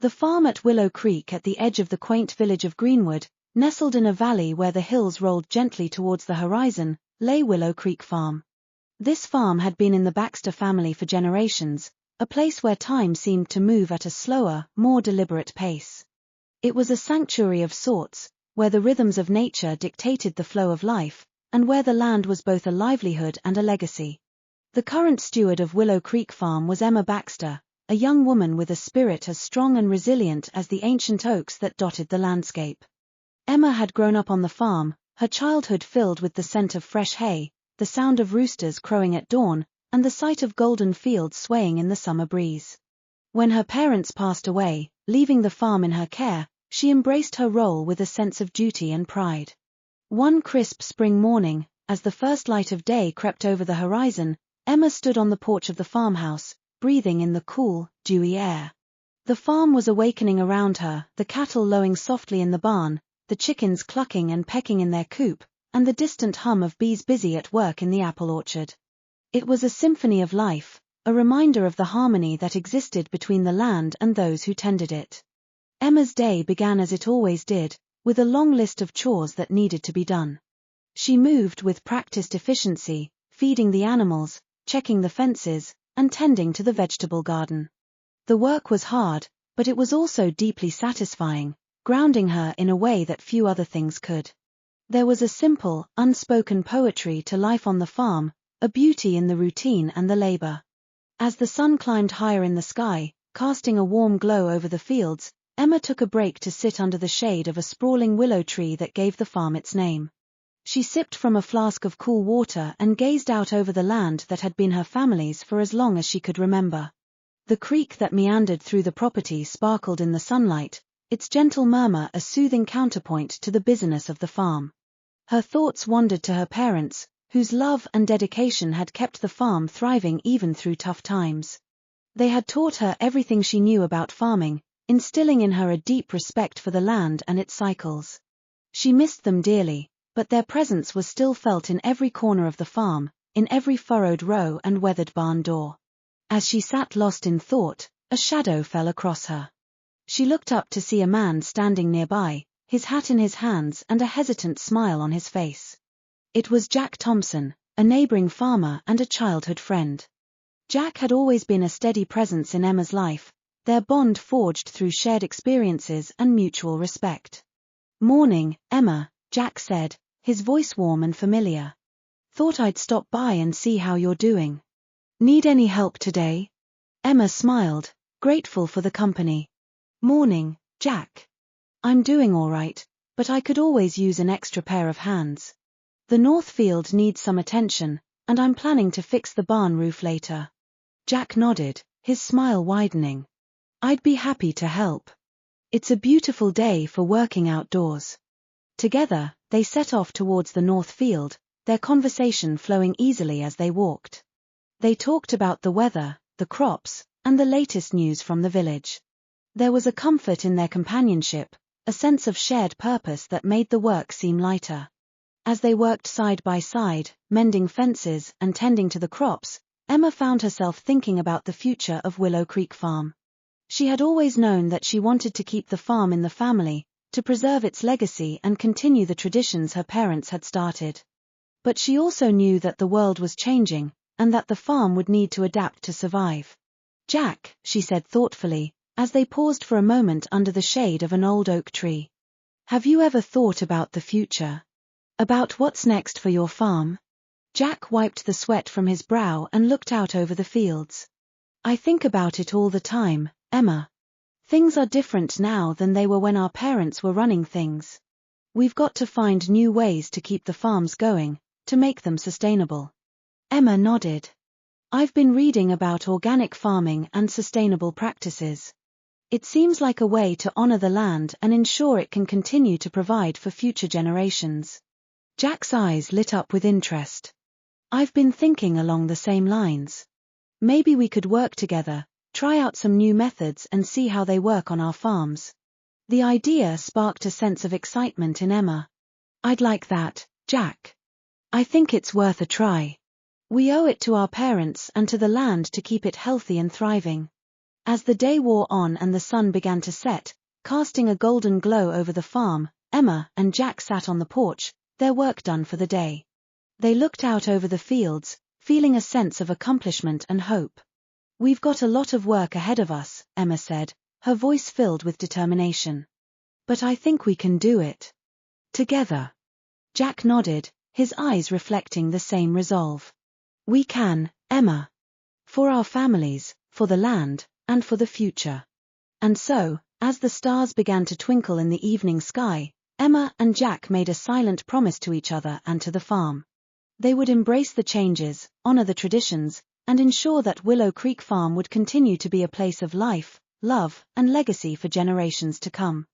The farm at Willow Creek at the edge of the quaint village of Greenwood, nestled in a valley where the hills rolled gently towards the horizon, lay Willow Creek Farm. This farm had been in the Baxter family for generations, a place where time seemed to move at a slower, more deliberate pace. It was a sanctuary of sorts, where the rhythms of nature dictated the flow of life, and where the land was both a livelihood and a legacy. The current steward of Willow Creek Farm was Emma Baxter, a young woman with a spirit as strong and resilient as the ancient oaks that dotted the landscape. Emma had grown up on the farm, her childhood filled with the scent of fresh hay, the sound of roosters crowing at dawn, and the sight of golden fields swaying in the summer breeze. When her parents passed away, leaving the farm in her care, she embraced her role with a sense of duty and pride. One crisp spring morning, as the first light of day crept over the horizon, Emma stood on the porch of the farmhouse, breathing in the cool, dewy air. The farm was awakening around her, the cattle lowing softly in the barn, the chickens clucking and pecking in their coop, and the distant hum of bees busy at work in the apple orchard. It was a symphony of life, a reminder of the harmony that existed between the land and those who tended it. Emma's day began as it always did, with a long list of chores that needed to be done. She moved with practiced efficiency, feeding the animals, checking the fences, and tending to the vegetable garden. The work was hard, but it was also deeply satisfying, grounding her in a way that few other things could. There was a simple, unspoken poetry to life on the farm, a beauty in the routine and the labor. As the sun climbed higher in the sky, casting a warm glow over the fields, Emma took a break to sit under the shade of a sprawling willow tree that gave the farm its name. She sipped from a flask of cool water and gazed out over the land that had been her family's for as long as she could remember. The creek that meandered through the property sparkled in the sunlight, its gentle murmur a soothing counterpoint to the busyness of the farm. Her thoughts wandered to her parents, whose love and dedication had kept the farm thriving even through tough times. They had taught her everything she knew about farming, instilling in her a deep respect for the land and its cycles. She missed them dearly, but their presence was still felt in every corner of the farm, in every furrowed row and weathered barn door. As she sat lost in thought, a shadow fell across her. She looked up to see a man standing nearby, his hat in his hands and a hesitant smile on his face. It was Jack Thompson, a neighboring farmer and a childhood friend. Jack had always been a steady presence in Emma's life, their bond forged through shared experiences and mutual respect. "Morning, Emma," Jack said, his voice warm and familiar. "Thought I'd stop by and see how you're doing. Need any help today?" Emma smiled, grateful for the company. "Morning, Jack. I'm doing all right, but I could always use an extra pair of hands. The north field needs some attention, and I'm planning to fix the barn roof later." Jack nodded, his smile widening. "I'd be happy to help. It's a beautiful day for working outdoors." Together, they set off towards the north field, their conversation flowing easily as they walked. They talked about the weather, the crops, and the latest news from the village. There was a comfort in their companionship, a sense of shared purpose that made the work seem lighter. As they worked side by side, mending fences and tending to the crops, Emma found herself thinking about the future of Willow Creek Farm. She had always known that she wanted to keep the farm in the family, to preserve its legacy and continue the traditions her parents had started. But she also knew that the world was changing, and that the farm would need to adapt to survive. "Jack," she said thoughtfully, as they paused for a moment under the shade of an old oak tree. "Have you ever thought about the future? About what's next for your farm?" Jack wiped the sweat from his brow and looked out over the fields. "I think about it all the time, Emma. Things are different now than they were when our parents were running things. We've got to find new ways to keep the farms going, to make them sustainable." Emma nodded. "I've been reading about organic farming and sustainable practices. It seems like a way to honor the land and ensure it can continue to provide for future generations." Jack's eyes lit up with interest. "I've been thinking along the same lines. Maybe we could work together, try out some new methods and see how they work on our farms." The idea sparked a sense of excitement in Emma. "I'd like that, Jack. I think it's worth a try. We owe it to our parents and to the land to keep it healthy and thriving." As the day wore on and the sun began to set, casting a golden glow over the farm, Emma and Jack sat on the porch, their work done for the day. They looked out over the fields, feeling a sense of accomplishment and hope. "We've got a lot of work ahead of us," Emma said, her voice filled with determination. "But I think we can do it. Together." Jack nodded, his eyes reflecting the same resolve. "We can, Emma. For our families, for the land, and for the future." And so, as the stars began to twinkle in the evening sky, Emma and Jack made a silent promise to each other and to the farm. They would embrace the changes, honor the traditions, and ensure that Willow Creek Farm would continue to be a place of life, love, and legacy for generations to come.